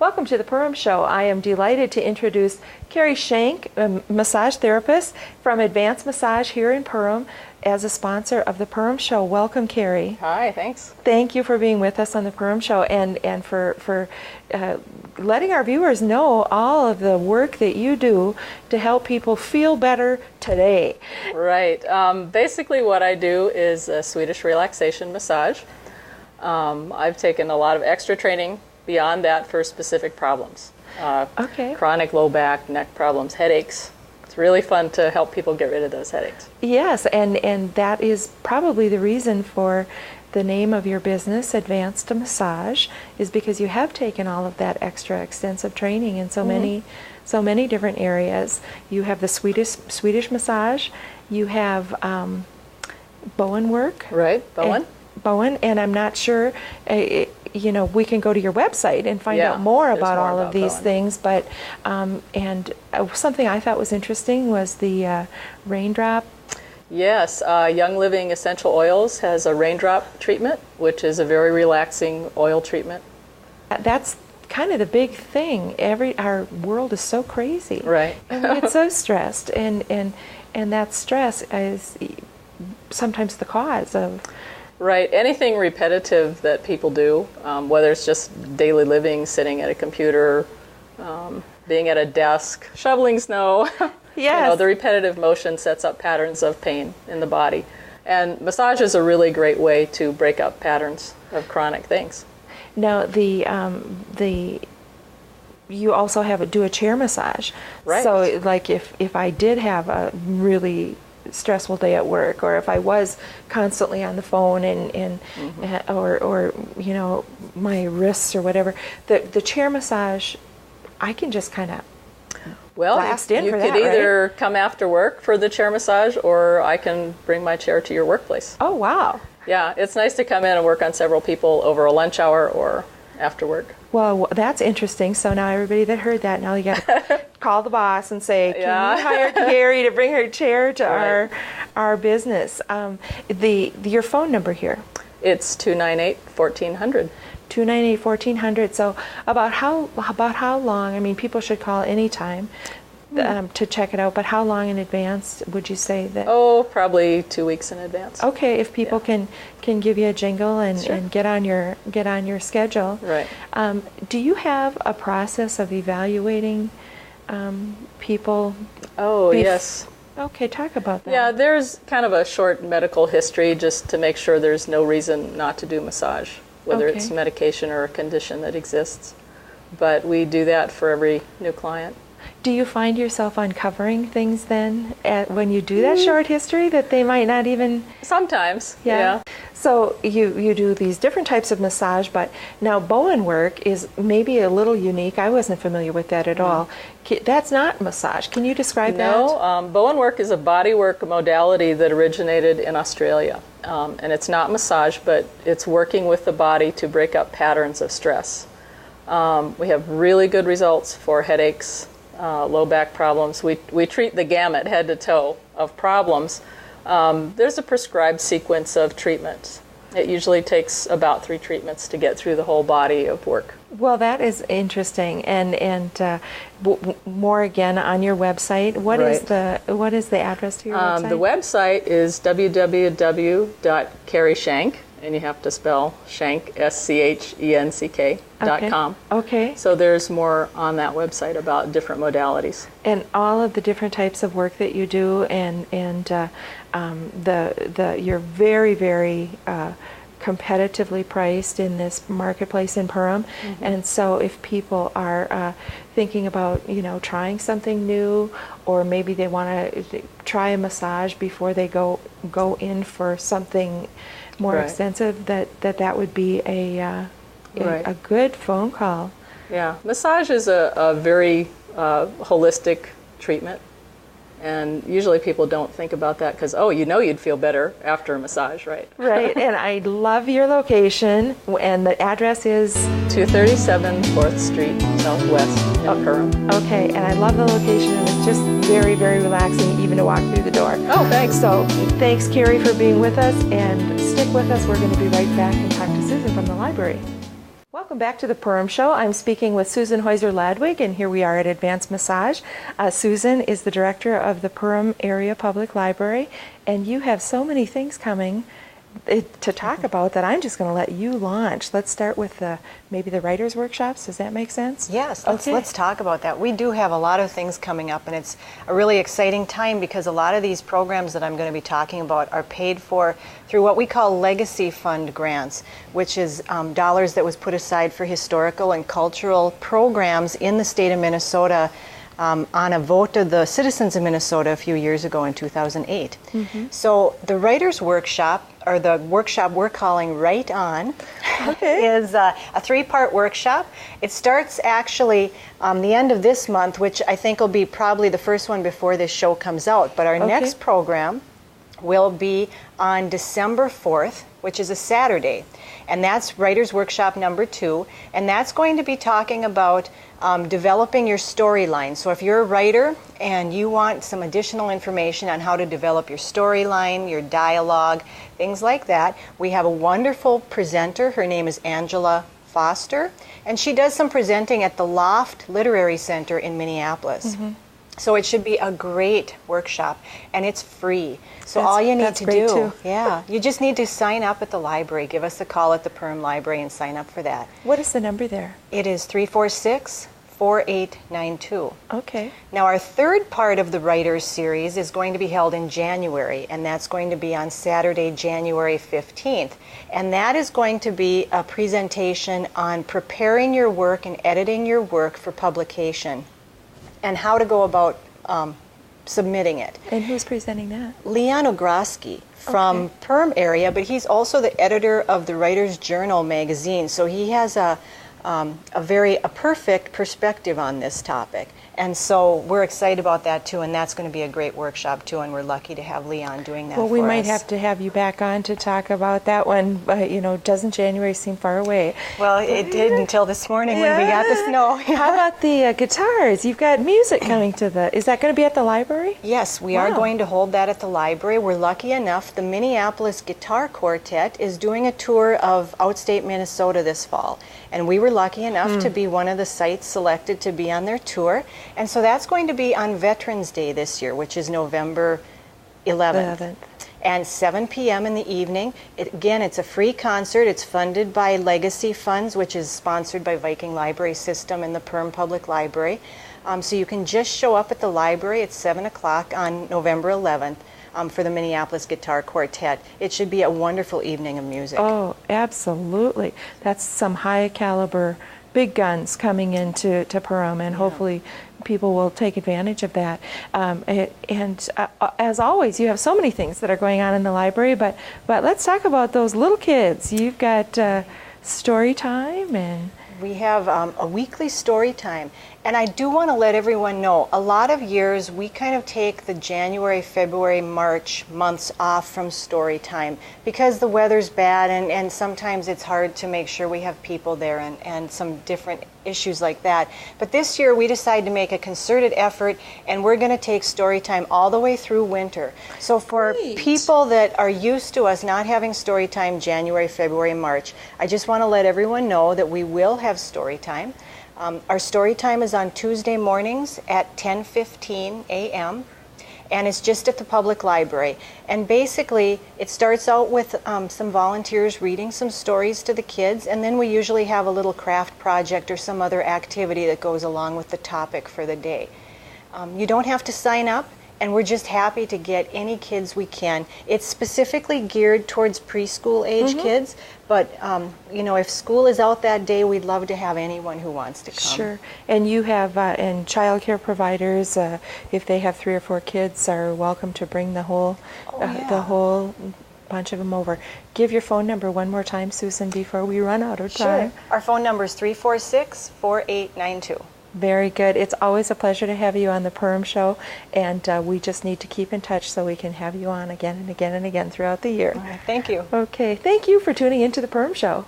Welcome to the Purim Show. I am delighted to introduce Carrie Shank, a massage therapist from Advanced Massage here in Purim, as a sponsor of the Purim Show. Welcome, Carrie. Hi, thanks. Thank you for being with us on the Purim Show and for letting our viewers know all of the work that you do to help people feel better today. Right. Basically what I do is a Swedish relaxation massage. I've taken a lot of extra training beyond that for specific problems. Chronic low back, neck problems, headaches. It's really fun to help people get rid of those headaches. Yes, and that is probably the reason for the name of your business, Advanced Massage, is because you have taken all of that extra extensive training in so many different areas. You have the Swedish massage, you have Bowen work. Right, Bowen, and I'm not sure, we can go to your website and find out more about all of these things, but something I thought was interesting was the raindrop. Yes, Young Living Essential Oils has a raindrop treatment, which is a very relaxing oil treatment. That's kind of the big thing. Our world is so crazy. Right. And we get so stressed, and that stress is sometimes the cause of... Right. Anything repetitive that people do, whether it's just daily living, sitting at a computer, being at a desk, shoveling snow. Yes. The repetitive motion sets up patterns of pain in the body. And massage is a really great way to break up patterns of chronic things. Now, you also do a chair massage. Right. So, like, if I did have a really stressful day at work, or if I was constantly on the phone or my wrists or whatever, the chair massage, I can just kind of blast in for that. You could either come after work for the chair massage, or I can bring my chair to your workplace. Oh, wow. Yeah, it's nice to come in and work on several people over a lunch hour or after work. Well, that's interesting. So now everybody that heard that, now you got to call the boss and say, can you hire Carrie to bring her chair to our business? Your phone number here? It's 298-1400. 298-1400. So about how long? I mean, people should call anytime to check it out. But how long in advance would you say that? Oh, probably 2 weeks in advance. Okay, if people can give you a jingle and get on your schedule. Right. Do you have a process of evaluating people? Oh, yes. Okay, talk about that. Yeah, there's kind of a short medical history just to make sure there's no reason not to do massage, whether it's medication or a condition that exists. But we do that for every new client. Do you find yourself uncovering things then when you do that short history that they might not even... Sometimes, yeah. So you do these different types of massage, but now Bowen work is maybe a little unique. I wasn't familiar with that at all. That's not massage. Can you describe that? No, Bowen work is a body work modality that originated in Australia. And it's not massage, but it's working with the body to break up patterns of stress. We have really good results for headaches, low back problems. We treat the gamut, head to toe, of problems. There's a prescribed sequence of treatments. It usually takes about 3 treatments to get through the whole body of work. Well, that is interesting, and more again on your website. What is the address to your website? The website is www.carrieshank, and you have to spell Shank, SCHENCK.com. Okay. So there's more on that website about different modalities. And all of the different types of work that you do, and you're very, very competitively priced in this marketplace in Purim. And so if people are thinking about trying something new, or maybe they want to try a massage before they go in for something more extensive, that would be a good phone call. Yeah, massage is a very holistic treatment, and usually people don't think about that because you'd feel better after a massage, right? Right, and I love your location, and the address is 237 4th Street Southwest in Purim. Okay, and I love the location, and it's just very, very relaxing even to walk through the door. Oh, thanks. So thanks, Carrie, for being with us, and stick with us. We're going to be right back and talk to Susan from the library. Welcome Welcome back to the Purim Show. I'm speaking with Susan Heuser-Ladwig, and here we are at Advanced Massage. Susan is the director of the Purim Area Public Library, and you have so many things coming to talk about that I'm just going to let you launch. Let's start with maybe the writers' workshops. Does that make sense? Yes, Okay. let's talk about that. We do have a lot of things coming up, and it's a really exciting time because a lot of these programs that I'm going to be talking about are paid for through what we call legacy fund grants, which is dollars that was put aside for historical and cultural programs in the state of Minnesota on a vote of the citizens of Minnesota a few years ago in 2008. So the Writers' Workshop, or the workshop we're calling Write On, is a three-part workshop. It starts actually the end of this month, which I think will be probably the first one before this show comes out. But our next program will be on December 4th, which is a Saturday. And that's Writers' Workshop number 2. And that's going to be talking about developing your storyline. So if you're a writer and you want some additional information on how to develop your storyline, your dialogue, things like that, we have a wonderful presenter. Her name is Angela Foster, and she does some presenting at the Loft Literary Center in Minneapolis. So it should be a great workshop, and it's free. So all you need to do, you just need to sign up at the library. Give us a call at the Purim Library and sign up for that. What is the number there? It is 346-4892. Okay. Now our third part of the Writers Series is going to be held in January, and that's going to be on Saturday, January 15th. And that is going to be a presentation on preparing your work and editing your work for publication, and how to go about submitting it. And who's presenting that? Leon Ogroski from Perm area, but he's also the editor of the Writer's Journal magazine, so he has a perfect perspective on this topic. And so we're excited about that too, and that's going to be a great workshop too, and we're lucky to have Leon doing that for us. Well, we might have to have you back on to talk about that one, but doesn't January seem far away? Well, it did until this morning when we got the snow. How about the guitars? You've got music coming to is that going to be at the library? Yes, we are going to hold that at the library. We're lucky enough, the Minneapolis Guitar Quartet is doing a tour of outstate Minnesota this fall. And we were lucky enough to be one of the sites selected to be on their tour. And so that's going to be on Veterans Day this year, which is November 11th. And 7 p.m. in the evening. Again, it's a free concert. It's funded by Legacy Funds, which is sponsored by Viking Library System and the Perm Public Library. So you can just show up at the library at 7 o'clock on November 11th. For the Minneapolis Guitar Quartet. It should be a wonderful evening of music. Oh, absolutely. That's some high caliber, big guns coming into Purim, and hopefully people will take advantage of that. As always, you have so many things that are going on in the library, but let's talk about those little kids. You've got story time, and we have a weekly story time. And I do want to let everyone know, a lot of years we kind of take the January, February, March months off from story time because the weather's bad, and sometimes it's hard to make sure we have people there and some different issues like that. But this year we decided to make a concerted effort, and we're going to take story time all the way through winter. So for people that are used to us not having story time January, February, March, I just want to let everyone know that we will have story time. Our story time is on Tuesday mornings at 10:15 a.m. and it's just at the public library. And basically, it starts out with some volunteers reading some stories to the kids, and then we usually have a little craft project or some other activity that goes along with the topic for the day. You don't have to sign up, and we're just happy to get any kids we can. It's specifically geared towards preschool age kids, but if school is out that day, we'd love to have anyone who wants to come. Sure. And you have and child care providers, if they have 3 or 4 kids, are welcome to bring the whole bunch of them over. Give your phone number one more time, Susan, before we run out of time. Sure. Our phone number is 346-4892. Very good. It's always a pleasure to have you on the Purim Show, and we just need to keep in touch so we can have you on again and again and again throughout the year. All right. Thank you. Okay. Thank you for tuning into the Purim Show.